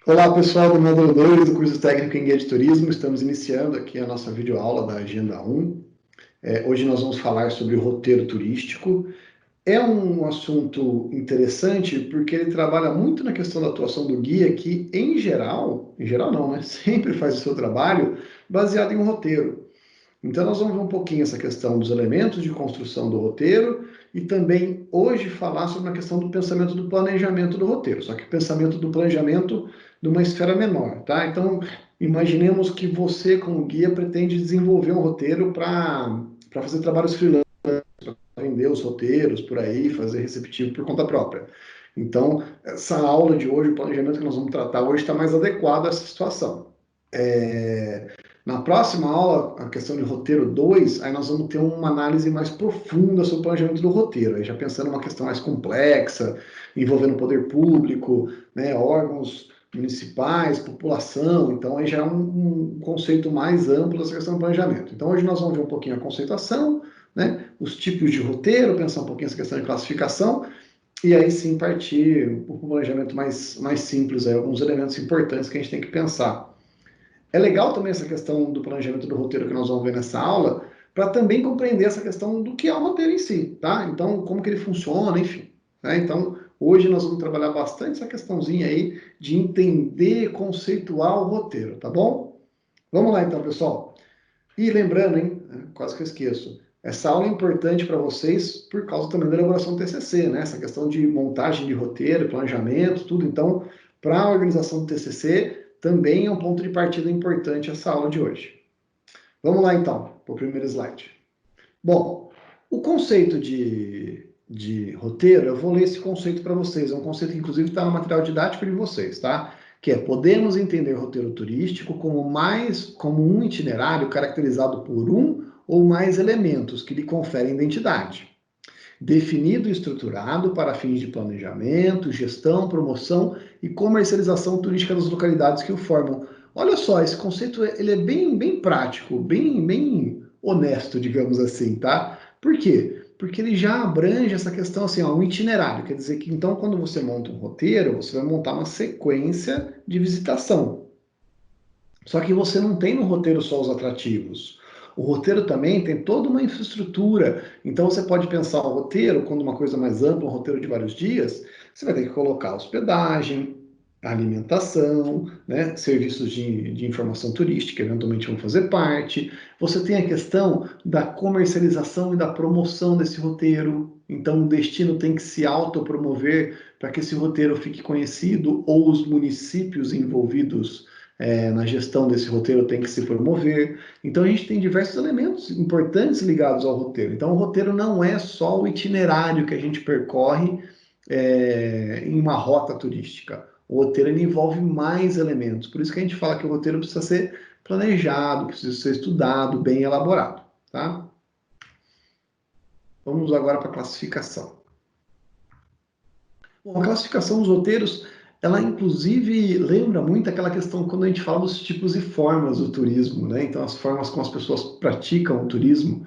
Olá, pessoal do módulo 2 do curso técnico em guia de turismo. Estamos iniciando aqui a nossa videoaula da Agenda 1. Hoje nós vamos falar sobre o roteiro turístico. É um assunto interessante porque ele trabalha muito na questão da atuação do guia, que em geral não, né? Sempre faz o seu trabalho baseado em um roteiro. Então, nós vamos ver um pouquinho essa questão dos elementos de construção do roteiro e também hoje falar sobre a questão do pensamento do planejamento do roteiro, só que o pensamento do planejamento de uma esfera menor, tá? Então, imaginemos que você, como guia, pretende desenvolver um roteiro para fazer trabalhos freelance, vender os roteiros por aí, fazer receptivo por conta própria. Então, essa aula de hoje, o planejamento que nós vamos tratar hoje, está mais adequado a essa situação. Na próxima aula, a questão de roteiro 2, aí nós vamos ter uma análise mais profunda sobre o planejamento do roteiro, aí já pensando numa questão mais complexa, envolvendo o poder público, né, órgãos municipais, população, então aí já é um conceito mais amplo dessa questão do planejamento. Então hoje nós vamos ver um pouquinho a conceituação, né, os tipos de roteiro, pensar um pouquinho essa questão de classificação, e aí sim partir para o planejamento mais simples, aí, alguns elementos importantes que a gente tem que pensar. É legal também essa questão do planejamento do roteiro que nós vamos ver nessa aula, para também compreender essa questão do que é o roteiro em si, tá? Então, como que ele funciona, enfim. Né? Então, hoje nós vamos trabalhar bastante essa questãozinha aí de entender, conceituar o roteiro, tá bom? Vamos lá então, pessoal. E lembrando, hein, quase que eu esqueço, essa aula é importante para vocês por causa também da elaboração do TCC, né? Essa questão de montagem de roteiro, planejamento, tudo. Então, para a organização do TCC, também é um ponto de partida importante essa aula de hoje. Vamos lá então, para o primeiro slide. Bom, o conceito de roteiro, eu vou ler esse conceito para vocês. É um conceito que, inclusive, está no material didático de vocês, tá? Que é: podemos entender roteiro turístico como um itinerário caracterizado por um ou mais elementos que lhe conferem identidade, definido e estruturado para fins de planejamento, gestão, promoção e comercialização turística das localidades que o formam. Olha só, esse conceito ele é bem prático, bem honesto, digamos assim, tá? Por quê? Porque ele já abrange essa questão assim, ó, um itinerário. Quer dizer que então, quando você monta um roteiro, você vai montar uma sequência de visitação. Só que você não tem no roteiro só os atrativos. O roteiro também tem toda uma infraestrutura. Então você pode pensar o roteiro quando uma coisa mais ampla, um roteiro de vários dias, você vai ter que colocar hospedagem, alimentação, né, serviços de informação turística, eventualmente vão fazer parte. Você tem a questão da comercialização e da promoção desse roteiro. Então o destino tem que se autopromover para que esse roteiro fique conhecido, ou os municípios envolvidos na gestão desse roteiro tem que se promover. Então a gente tem diversos elementos importantes ligados ao roteiro. Então o roteiro não é só o itinerário que a gente percorre em uma rota turística. O roteiro ele envolve mais elementos. Por isso que a gente fala que o roteiro precisa ser planejado, precisa ser estudado, bem elaborado. Tá? Vamos agora para a classificação. Bom, a classificação dos roteiros, ela inclusive lembra muito aquela questão quando a gente fala dos tipos e formas do turismo, né? Então, as formas como as pessoas praticam o turismo.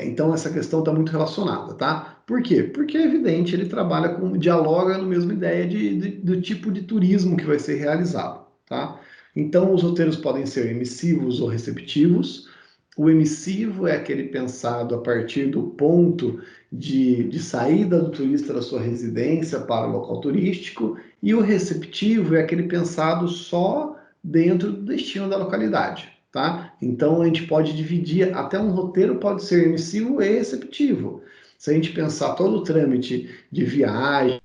Então, essa questão está muito relacionada, tá? Por quê? Porque é evidente, ele trabalha com, dialoga na mesma ideia do tipo de turismo que vai ser realizado, tá? Então, os roteiros podem ser emissivos ou receptivos. O emissivo é aquele pensado a partir do ponto de saída do turista da sua residência para o local turístico, e o receptivo é aquele pensado só dentro do destino da localidade, tá? Então a gente pode dividir, até um roteiro pode ser emissivo e receptivo. Se a gente pensar todo o trâmite de viagem,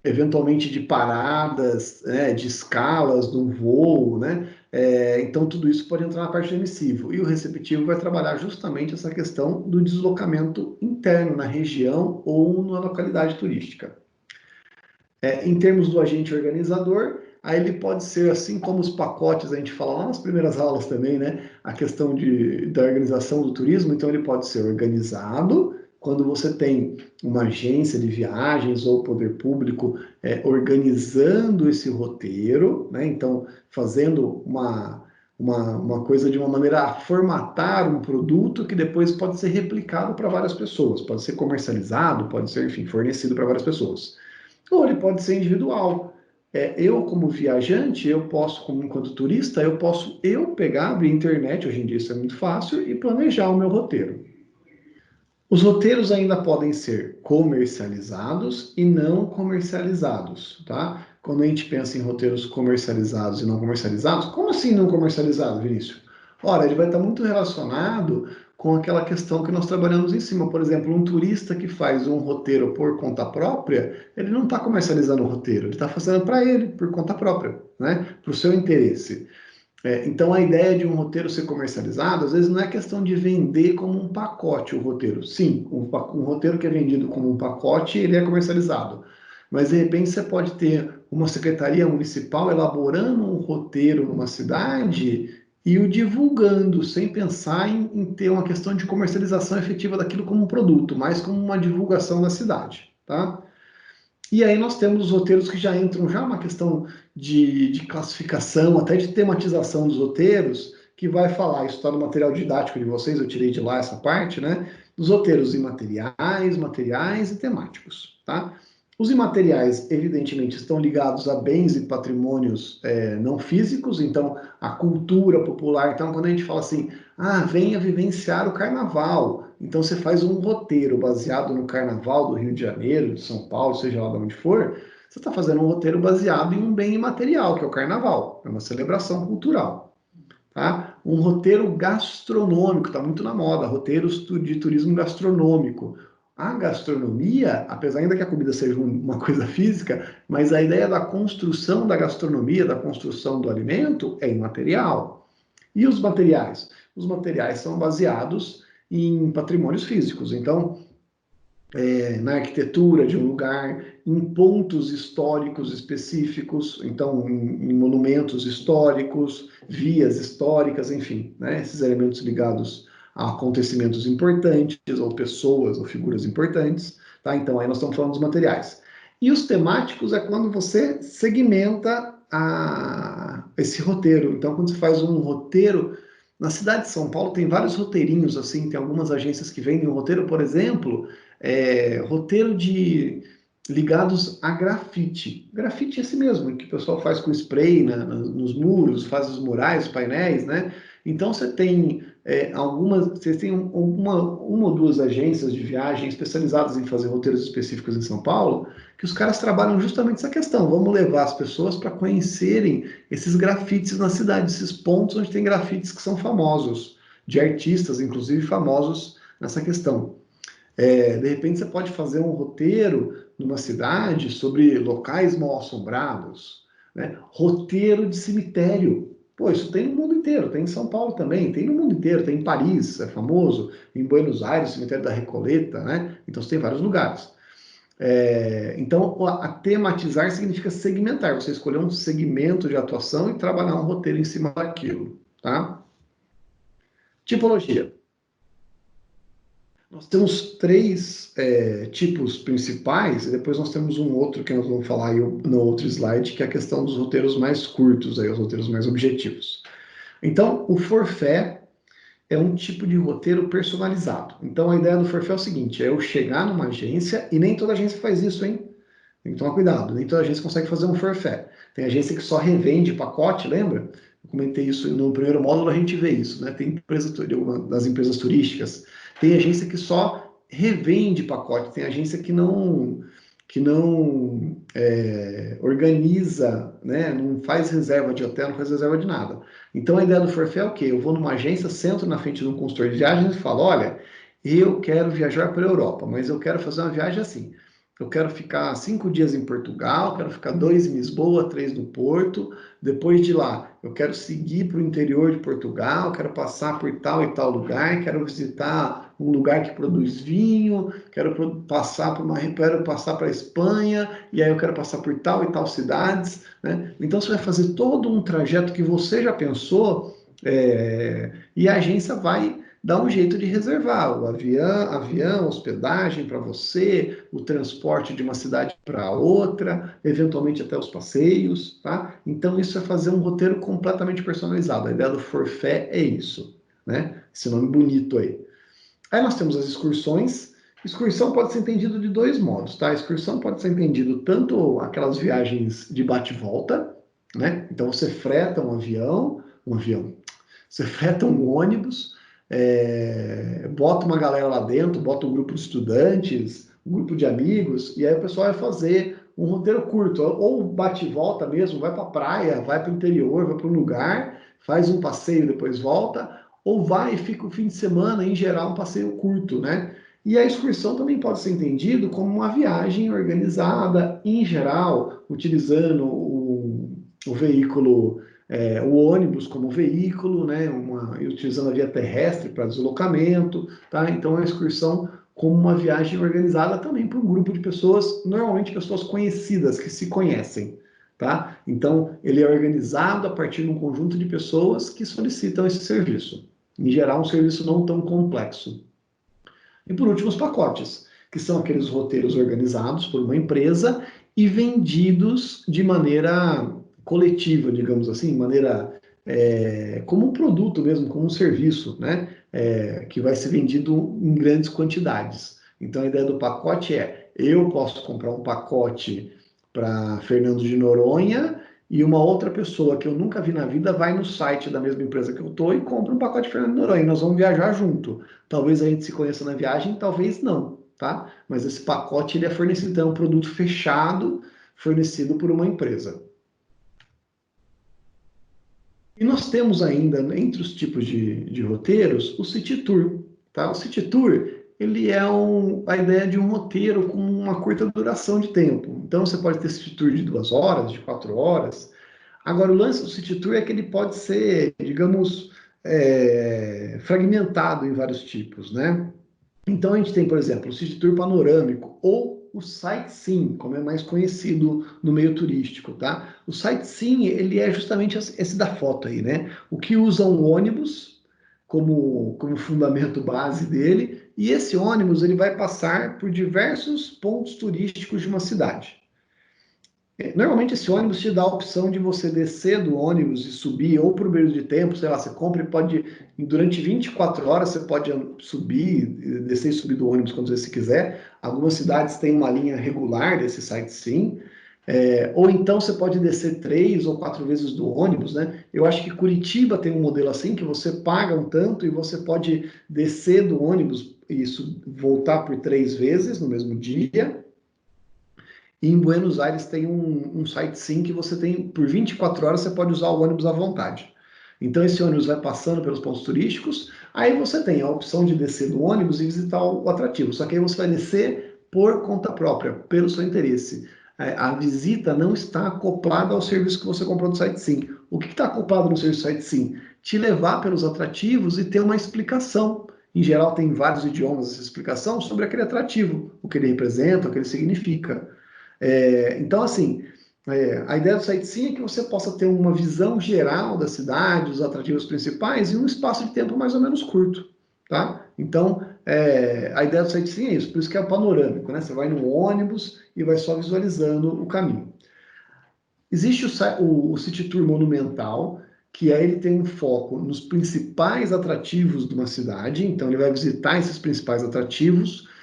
eventualmente de paradas, né, de escalas do voo, né? Então tudo isso pode entrar na parte do emissivo. E o receptivo vai trabalhar justamente essa questão do deslocamento interno na região ou na localidade turística. Em termos do agente organizador, aí ele pode ser, assim como os pacotes, a gente fala lá nas primeiras aulas também, né? A questão da organização do turismo, então ele pode ser organizado quando você tem uma agência de viagens ou poder público organizando esse roteiro, né? Então, fazendo uma coisa de uma maneira a formatar um produto que depois pode ser replicado para várias pessoas, pode ser comercializado, pode ser, enfim, fornecido para várias pessoas. Ou ele pode ser individual. eu como viajante, eu posso, como enquanto turista, eu posso pegar, abrir a internet, hoje em dia isso é muito fácil, e planejar o meu roteiro. Os roteiros ainda podem ser comercializados e não comercializados, tá? Quando a gente pensa em roteiros comercializados e não comercializados, como assim não comercializado, Vinícius? Ora, ele vai estar muito relacionado com aquela questão que nós trabalhamos em cima. Por exemplo, um turista que faz um roteiro por conta própria, ele não está comercializando o roteiro, ele está fazendo para ele, por conta própria, né? Para o seu interesse. Então, a ideia de um roteiro ser comercializado, às vezes não é questão de vender como um pacote o roteiro. Sim, um roteiro que é vendido como um pacote, ele é comercializado. Mas, de repente, você pode ter uma secretaria municipal elaborando um roteiro numa cidade e o divulgando, sem pensar em ter uma questão de comercialização efetiva daquilo como um produto, mas como uma divulgação da cidade, tá? E aí nós temos os roteiros que já entram já uma questão de classificação, até de tematização dos roteiros, que vai falar, isso está no material didático de vocês, eu tirei de lá essa parte, né? Dos roteiros imateriais, materiais e temáticos, tá? Os imateriais, evidentemente, estão ligados a bens e patrimônios não físicos, então a cultura popular. Então, quando a gente fala assim, venha vivenciar o carnaval, então você faz um roteiro baseado no carnaval do Rio de Janeiro, de São Paulo, seja lá de onde for, você está fazendo um roteiro baseado em um bem imaterial, que é o carnaval, é uma celebração cultural. Tá? Um roteiro gastronômico, está muito na moda, roteiros de turismo gastronômico. A gastronomia, apesar ainda que a comida seja uma coisa física, mas a ideia da construção da gastronomia, da construção do alimento, é imaterial. E os materiais? Os materiais são baseados em patrimônios físicos. Então, na arquitetura de um lugar, em pontos históricos específicos, então em monumentos históricos, vias históricas, enfim, né, esses elementos ligados a acontecimentos importantes, ou pessoas, ou figuras importantes, tá? Então aí nós estamos falando dos materiais. E os temáticos é quando você segmenta esse roteiro. Então, quando você faz um roteiro, na cidade de São Paulo tem vários roteirinhos, assim, tem algumas agências que vendem um roteiro, por exemplo, roteiro ligados a grafite. Grafite é esse mesmo, que o pessoal faz com spray nos muros, faz os murais, os painéis, né? Então você tem uma ou duas agências de viagem especializadas em fazer roteiros específicos em São Paulo, que os caras trabalham justamente essa questão. Vamos levar as pessoas para conhecerem esses grafites na cidade, esses pontos onde tem grafites que são famosos, de artistas, inclusive famosos nessa questão. De repente você pode fazer um roteiro numa cidade sobre locais mal assombrados, né? Roteiro de cemitério. Pô, isso tem no mundo inteiro, tem em São Paulo também, tem no mundo inteiro, tem em Paris, é famoso, em Buenos Aires, cemitério da Recoleta, né? Então você tem vários lugares. Então, a tematizar significa segmentar, você escolher um segmento de atuação e trabalhar um roteiro em cima daquilo, tá? Tipologia. Nós temos três tipos principais, e depois nós temos um outro que nós vamos falar aí no outro slide, que é a questão dos roteiros mais curtos, aí, os roteiros mais objetivos. Então, o forfait é um tipo de roteiro personalizado. Então, a ideia do forfait é o seguinte, é eu chegar numa agência, e nem toda agência faz isso, hein? Tem que tomar cuidado, nem toda agência consegue fazer um forfait. Tem agência que só revende pacote, lembra? Eu comentei isso no primeiro módulo, a gente vê isso, né? Tem empresa, uma das empresas turísticas, tem agência que só revende pacote, tem agência que não organiza, né? Não faz reserva de hotel, não faz reserva de nada. Então a ideia do forfait é o quê? Eu vou numa agência, sento na frente de um consultor de viagens e falo, olha, eu quero viajar para a Europa, mas eu quero fazer uma viagem assim. Eu quero ficar 5 dias em Portugal, quero ficar 2 em Lisboa, 3 no Porto. Depois de lá, eu quero seguir para o interior de Portugal, quero passar por tal e tal lugar, quero visitar um lugar que produz vinho, quero passar para a Espanha, e aí eu quero passar por tal e tal cidades, né? Então você vai fazer todo um trajeto que você já pensou, e a agência vai dá um jeito de reservar o avião, hospedagem para você, o transporte de uma cidade para outra, eventualmente até os passeios, tá? Então isso é fazer um roteiro completamente personalizado. A ideia do forfait é isso, né? Esse nome bonito aí. Aí nós temos as excursões, Excursão pode ser entendido de dois modos, tá? Excursão pode ser entendido tanto aquelas viagens de bate e volta, né? Então você freta você freta um ônibus, bota uma galera lá dentro, bota um grupo de estudantes, um grupo de amigos, e aí o pessoal vai fazer um roteiro curto, ou bate e volta mesmo, vai para a praia, vai para o interior, vai para um lugar, faz um passeio, depois volta, ou vai e fica o fim de semana, em geral, um passeio curto, né? E a excursão também pode ser entendido como uma viagem organizada, em geral, utilizando o veículo, o ônibus como veículo, né, utilizando a via terrestre para deslocamento, tá? Então a excursão como uma viagem organizada também por um grupo de pessoas, normalmente pessoas conhecidas, que se conhecem, tá? Então ele é organizado a partir de um conjunto de pessoas que solicitam esse serviço. Em geral, um serviço não tão complexo. E por último, os pacotes, que são aqueles roteiros organizados por uma empresa e vendidos de maneira coletiva, digamos assim, maneira como um produto mesmo, como um serviço, né? Que vai ser vendido em grandes quantidades. Então a ideia do pacote é: eu posso comprar um pacote para Fernando de Noronha e uma outra pessoa que eu nunca vi na vida vai no site da mesma empresa que eu estou e compra um pacote de Fernando de Noronha. Nós vamos viajar junto. Talvez a gente se conheça na viagem, talvez não, tá? Mas esse pacote ele é fornecido, então é um produto fechado, fornecido por uma empresa. E nós temos ainda, entre os tipos de roteiros, o City Tour, tá? O City Tour, ele é a ideia de um roteiro com uma curta duração de tempo. Então, você pode ter City Tour de 2 horas, de 4 horas. Agora, o lance do City Tour é que ele pode ser, digamos, fragmentado em vários tipos, né? Então a gente tem, por exemplo, o City Tour panorâmico ou o sightseeing, como é mais conhecido no meio turístico, tá? O sightseeing, ele é justamente esse da foto aí, né? O que usa um ônibus como fundamento base dele, e esse ônibus ele vai passar por diversos pontos turísticos de uma cidade. Normalmente esse ônibus te dá a opção de você descer do ônibus e subir, ou por meio de tempo, sei lá, você compra e pode, durante 24 horas você pode subir, descer e subir do ônibus quando você quiser. Algumas cidades têm uma linha regular desse sightseeing, ou então você pode descer 3 ou 4 vezes do ônibus, né? Eu acho que Curitiba tem um modelo assim, que você paga um tanto e você pode descer do ônibus e isso, voltar por 3 vezes no mesmo dia. E em Buenos Aires tem um sightseeing que você tem, por 24 horas, você pode usar o ônibus à vontade. Então esse ônibus vai passando pelos pontos turísticos, aí você tem a opção de descer do ônibus e visitar o atrativo. Só que aí você vai descer por conta própria, pelo seu interesse. A visita não está acoplada ao serviço que você comprou do sightseeing. O que está acoplado no serviço sightseeing? Te levar pelos atrativos e ter uma explicação. Em geral, tem vários idiomas essa explicação sobre aquele atrativo, o que ele representa, o que ele significa. Então, assim, a ideia do sightseeing é que você possa ter uma visão geral da cidade, os atrativos principais, em um espaço de tempo mais ou menos curto, tá? Então, a ideia do sightseeing é isso, por isso que é panorâmico, né? Você vai no ônibus e vai só visualizando o caminho. Existe o City Tour monumental, que aí ele tem um foco nos principais atrativos de uma cidade, então ele vai visitar esses principais atrativos.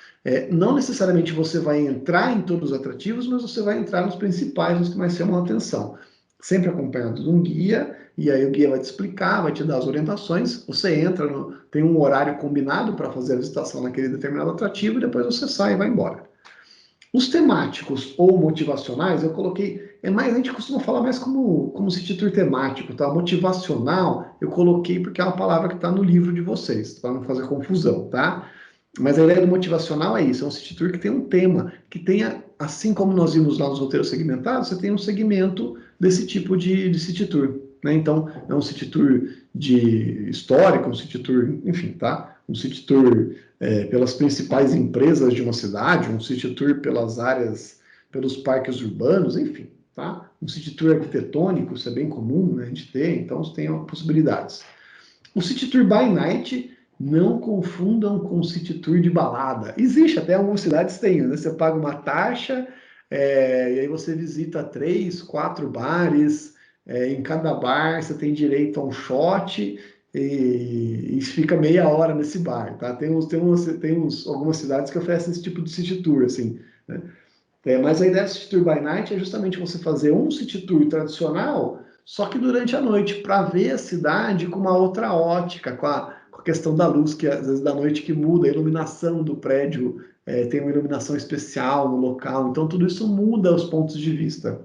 Não necessariamente você vai entrar em todos os atrativos, mas você vai entrar nos principais, nos que mais chamam a atenção. Sempre acompanhado de um guia, e aí o guia vai te explicar, vai te dar as orientações. Você entra, tem um horário combinado para fazer a visitação naquele determinado atrativo, e depois você sai e vai embora. Os temáticos ou motivacionais, eu coloquei, a gente costuma falar mais como city tour temático, tá? Motivacional, eu coloquei porque é uma palavra que está no livro de vocês, para não fazer confusão, tá? Mas a ideia do motivacional é isso, é um city tour que tem um tema, que tenha, assim como nós vimos lá nos roteiros segmentados, você tem um segmento desse tipo de city tour, né? Então, é um city tour de histórico, um city tour, enfim, tá? Um city tour pelas principais empresas de uma cidade, um city tour pelas áreas, pelos parques urbanos, enfim, tá? Um city tour arquitetônico, isso é bem comum, né, a gente ter, então você tem possibilidades. O city tour by night, não confundam com o city tour de balada. Existe, até algumas cidades têm, né? Você paga uma taxa, e aí você visita 3, 4 bares, em cada bar você tem direito a um shot, e fica meia hora nesse bar, tá? Algumas cidades que oferecem esse tipo de city tour, assim, né? Mas a ideia do City Tour by Night é justamente você fazer um City Tour tradicional, só que durante a noite, para ver a cidade com uma outra ótica, com a questão da luz, que às vezes da noite que muda, a iluminação do prédio, tem uma iluminação especial no local, então tudo isso muda os pontos de vista.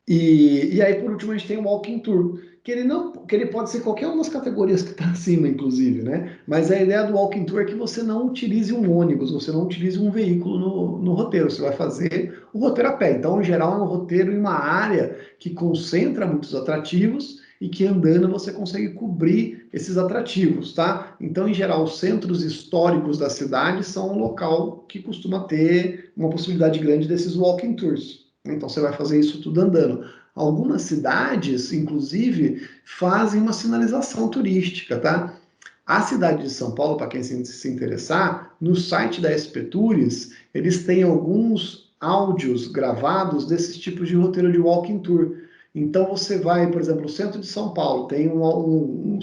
E aí, por último, a gente tem o Walking Tour, que ele pode ser qualquer uma das categorias que está acima, inclusive, né? Mas a ideia do Walking Tour é que você não utilize um ônibus, você não utilize um veículo no roteiro, você vai fazer o roteiro a pé. Então, em geral, é um roteiro em uma área que concentra muitos atrativos e que andando você consegue cobrir esses atrativos, tá? Então, em geral, os centros históricos da cidade são um local que costuma ter uma possibilidade grande desses walking tours. Então você vai fazer isso tudo andando. Algumas cidades, inclusive, fazem uma sinalização turística, tá? A cidade de São Paulo, para quem se interessar, no site da SP Tours, eles têm alguns áudios gravados desses tipos de roteiro de walking tour. Então você vai, por exemplo, no centro de São Paulo, tem um áudio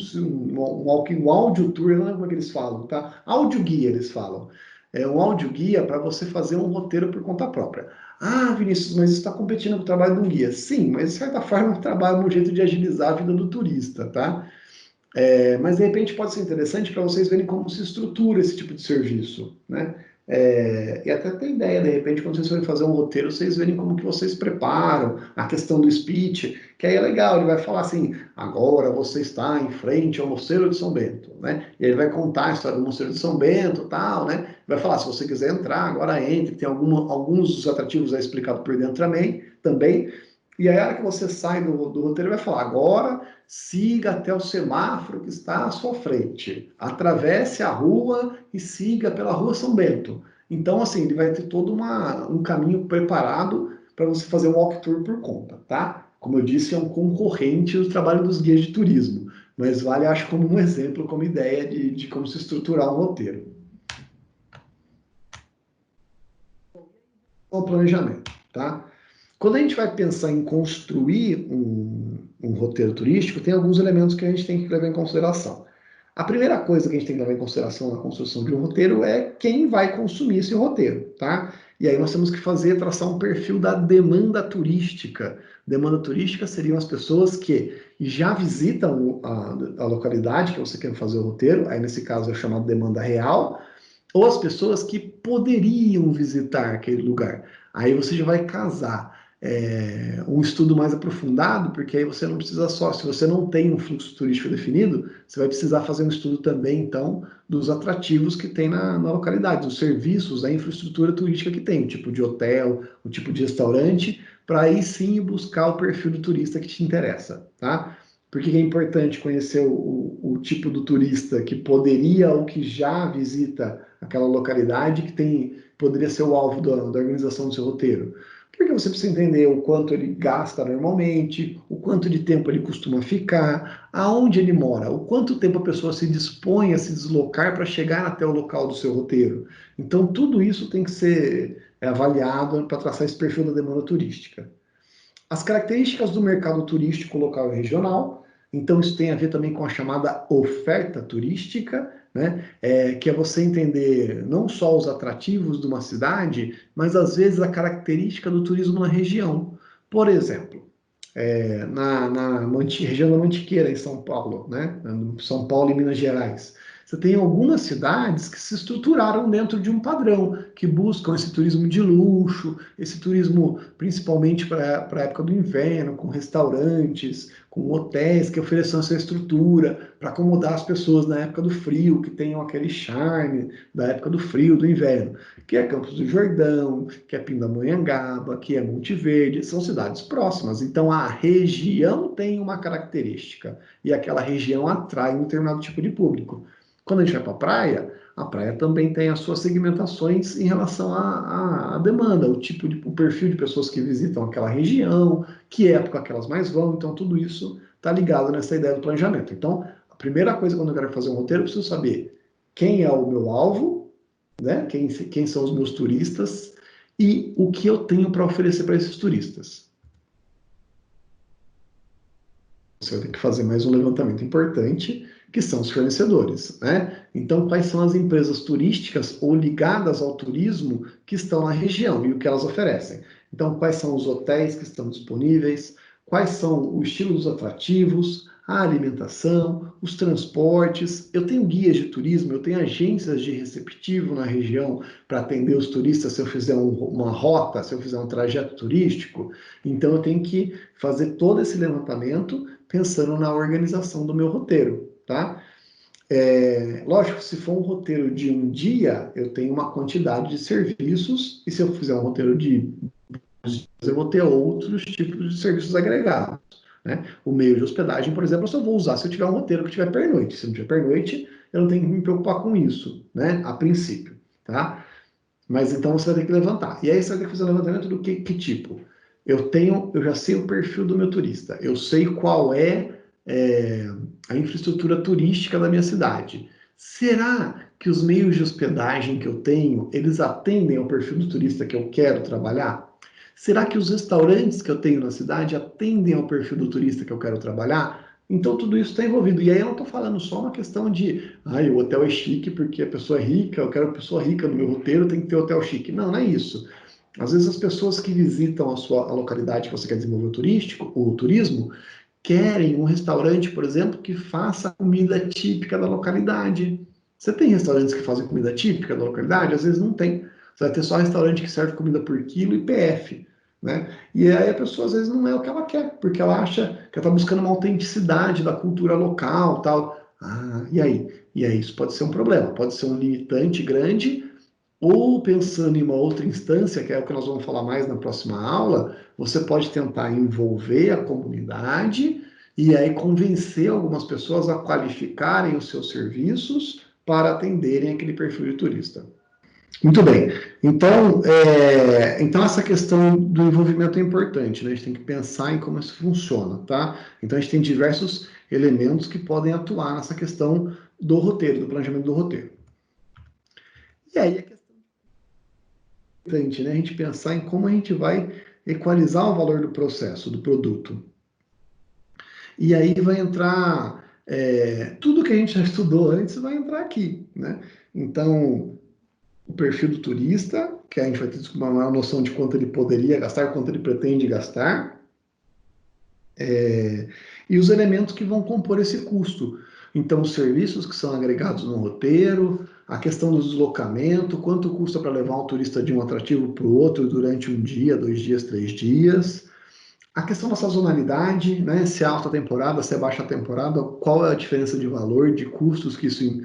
tour, eu não lembro como é que eles falam, tá? Áudio guia, eles falam. É um áudio guia para você fazer um roteiro por conta própria. Ah, Vinícius, mas isso está competindo com o trabalho de um guia. Sim, mas de certa forma o trabalho é um jeito de agilizar a vida do turista, tá? Mas de repente pode ser interessante para vocês verem como se estrutura esse tipo de serviço, né? E até ter ideia, de repente, quando vocês forem fazer um roteiro, vocês verem como que vocês preparam a questão do speech, que aí é legal, ele vai falar assim, agora você está em frente ao Mosteiro de São Bento, né? E ele vai contar a história do Mosteiro de São Bento e tal, né? Vai falar, se você quiser entrar, agora entre, tem alguns dos atrativos aí explicado por dentro também. E aí, a hora que você sai do roteiro, ele vai falar, agora siga até o semáforo que está à sua frente, atravesse a rua e siga pela Rua São Bento. Então, assim, ele vai ter todo um caminho preparado para você fazer um walkthrough por conta, tá? Como eu disse, é um concorrente do trabalho dos guias de turismo, mas vale, acho, como um exemplo, como ideia de como se estruturar um roteiro. O planejamento, tá? Quando a gente vai pensar em construir um roteiro turístico, tem alguns elementos que a gente tem que levar em consideração. A primeira coisa que a gente tem que levar em consideração na construção de um roteiro é quem vai consumir esse roteiro, tá? E aí nós temos que traçar um perfil da demanda turística. Demanda turística seriam as pessoas que já visitam a localidade que você quer fazer o roteiro, aí nesse caso é chamado demanda real, ou as pessoas que poderiam visitar aquele lugar. Aí você já vai casar um estudo mais aprofundado, porque aí você não precisa só, se você não tem um fluxo turístico definido, você vai precisar fazer um estudo também, então, dos atrativos que tem na localidade, dos serviços, da infraestrutura turística que tem, o tipo de hotel, o tipo de restaurante, para aí sim buscar o perfil do turista que te interessa, tá? Por que é importante conhecer o tipo do turista que poderia ou que já visita aquela localidade poderia ser o alvo da organização do seu roteiro? Porque você precisa entender o quanto ele gasta normalmente, o quanto de tempo ele costuma ficar, aonde ele mora, o quanto tempo a pessoa se dispõe a se deslocar para chegar até o local do seu roteiro. Então, tudo isso tem que ser avaliado para traçar esse perfil da demanda turística. As características do mercado turístico local e regional, então isso tem a ver também com a chamada oferta turística, né? Que é você entender não só os atrativos de uma cidade, mas às vezes a característica do turismo na região. Por exemplo, na região da Mantiqueira, em São Paulo, né? São Paulo e Minas Gerais. Você tem algumas cidades que se estruturaram dentro de um padrão, que buscam esse turismo de luxo, esse turismo principalmente para a época do inverno, com restaurantes, com hotéis que ofereçam essa estrutura para acomodar as pessoas na época do frio, que tenham aquele charme da época do frio, do inverno, que é Campos do Jordão, que é Pindamonhangaba, que é Monte Verde, são cidades próximas. Então a região tem uma característica e aquela região atrai um determinado tipo de público. Quando a gente vai para a praia também tem as suas segmentações em relação à demanda, o perfil de pessoas que visitam aquela região, que época que elas mais vão, então tudo isso está ligado nessa ideia do planejamento. Então, a primeira coisa quando eu quero fazer um roteiro, eu preciso saber quem é o meu alvo, né? Quem são os meus turistas e o que eu tenho para oferecer para esses turistas. você vai ter que fazer mais um levantamento importante, que são os fornecedores, né? Então, quais são as empresas turísticas ou ligadas ao turismo que estão na região e o que elas oferecem? Então, quais são os hotéis que estão disponíveis, quais são o estilo dos atrativos, a alimentação, os transportes. Eu tenho guias de turismo, eu tenho agências de receptivo na região para atender os turistas se eu fizer uma rota, se eu fizer um trajeto turístico. Então, eu tenho que fazer todo esse levantamento pensando na organização do meu roteiro, tá? Lógico, se for um roteiro de um dia, eu tenho uma quantidade de serviços, e se eu fizer um roteiro de eu vou ter outros tipos de serviços agregados, né? O meio de hospedagem, por exemplo, eu só vou usar se eu tiver um roteiro que tiver pernoite. Se não tiver pernoite, eu não tenho que me preocupar com isso, né? A princípio, tá? Mas então você vai ter que levantar. E aí você vai ter que fazer um levantamento do que tipo? Eu já sei o perfil do meu turista, eu sei qual é a infraestrutura turística da minha cidade. Será que os meios de hospedagem que eu tenho, eles atendem ao perfil do turista que eu quero trabalhar? Será que os restaurantes que eu tenho na cidade atendem ao perfil do turista que eu quero trabalhar? Então, tudo isso está envolvido. E aí eu não estou falando só uma questão de, o hotel é chique porque a pessoa é rica, eu quero pessoa rica no meu roteiro, tem que ter hotel chique. Não, não é isso. Às vezes as pessoas que visitam a localidade que você quer desenvolver o turismo, querem um restaurante, por exemplo, que faça comida típica da localidade. Você tem restaurantes que fazem comida típica da localidade? Às vezes não tem. Você vai ter só restaurante que serve comida por quilo e PF, né? E aí a pessoa às vezes não é o que ela quer, porque ela acha que ela está buscando uma autenticidade da cultura local, tal. E aí? E aí isso pode ser um problema, pode ser um limitante grande, ou pensando em uma outra instância, que é o que nós vamos falar mais na próxima aula, você pode tentar envolver a comunidade e aí convencer algumas pessoas a qualificarem os seus serviços para atenderem aquele perfil de turista. Muito bem. Então essa questão do envolvimento é importante, né? A gente tem que pensar em como isso funciona, tá? Então a gente tem diversos elementos que podem atuar nessa questão do roteiro, do planejamento do roteiro. E aí a questão é importante, né? A gente pensar em como a gente vai equalizar o valor do processo, do produto. E aí vai entrar tudo que a gente já estudou antes vai entrar aqui, né? Então, o perfil do turista, que a gente vai ter uma noção de quanto ele poderia gastar, quanto ele pretende gastar, e os elementos que vão compor esse custo. Então, os serviços que são agregados no roteiro, a questão do deslocamento, quanto custa para levar um turista de um atrativo para o outro durante um dia, 2 dias, 3 dias. A questão da sazonalidade, né? Se é alta temporada, se é baixa temporada, qual é a diferença de valor, de custos que isso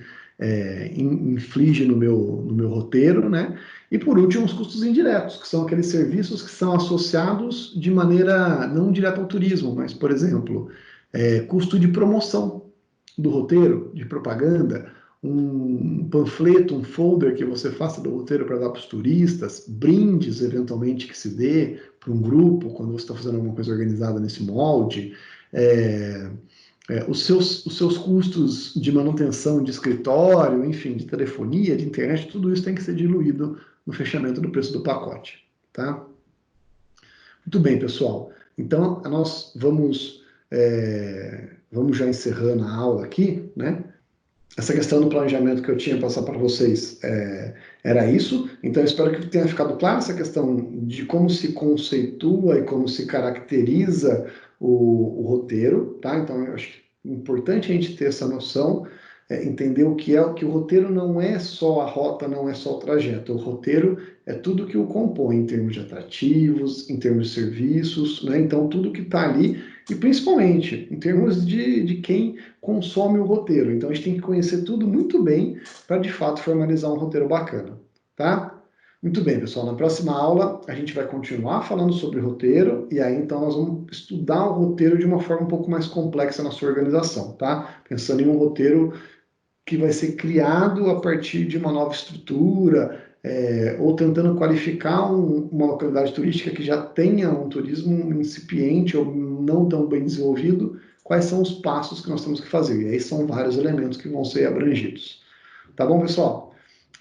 inflige no meu roteiro, né? E por último, os custos indiretos, que são aqueles serviços que são associados de maneira não direta ao turismo, mas, por exemplo, custo de promoção do roteiro, de propaganda, um panfleto, um folder que você faça do roteiro para dar para os turistas, brindes, eventualmente, que se dê para um grupo, quando você está fazendo alguma coisa organizada nesse molde, os seus custos de manutenção de escritório, enfim, de telefonia, de internet, tudo isso tem que ser diluído no fechamento do preço do pacote, tá? Muito bem, pessoal. Então, nós vamos já encerrando a aula aqui, né? Essa questão do planejamento que eu tinha passado para vocês era isso. Então, eu espero que tenha ficado claro essa questão de como se conceitua e como se caracteriza o roteiro, tá? Então, eu acho importante a gente ter essa noção, entender o que o roteiro não é só a rota, não é só o trajeto. O roteiro é tudo que o compõe, em termos de atrativos, em termos de serviços, né? Então, tudo que está ali, e principalmente em termos de quem consome o roteiro. Então, a gente tem que conhecer tudo muito bem para, de fato, formalizar um roteiro bacana, tá? Muito bem, pessoal. Na próxima aula, a gente vai continuar falando sobre roteiro, e aí, então, nós vamos estudar o roteiro de uma forma um pouco mais complexa na sua organização, tá? Pensando em um roteiro que vai ser criado a partir de uma nova estrutura, ou tentando qualificar uma localidade turística que já tenha um turismo incipiente ou não tão bem desenvolvido, quais são os passos que nós temos que fazer. E aí são vários elementos que vão ser abrangidos. Tá bom, pessoal?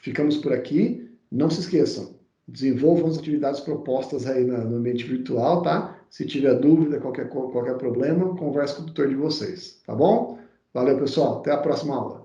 Ficamos por aqui. Não se esqueçam, desenvolvam as atividades propostas aí no ambiente virtual, tá? Se tiver dúvida, qualquer problema, converse com o tutor de vocês, tá bom? Valeu, pessoal. Até a próxima aula.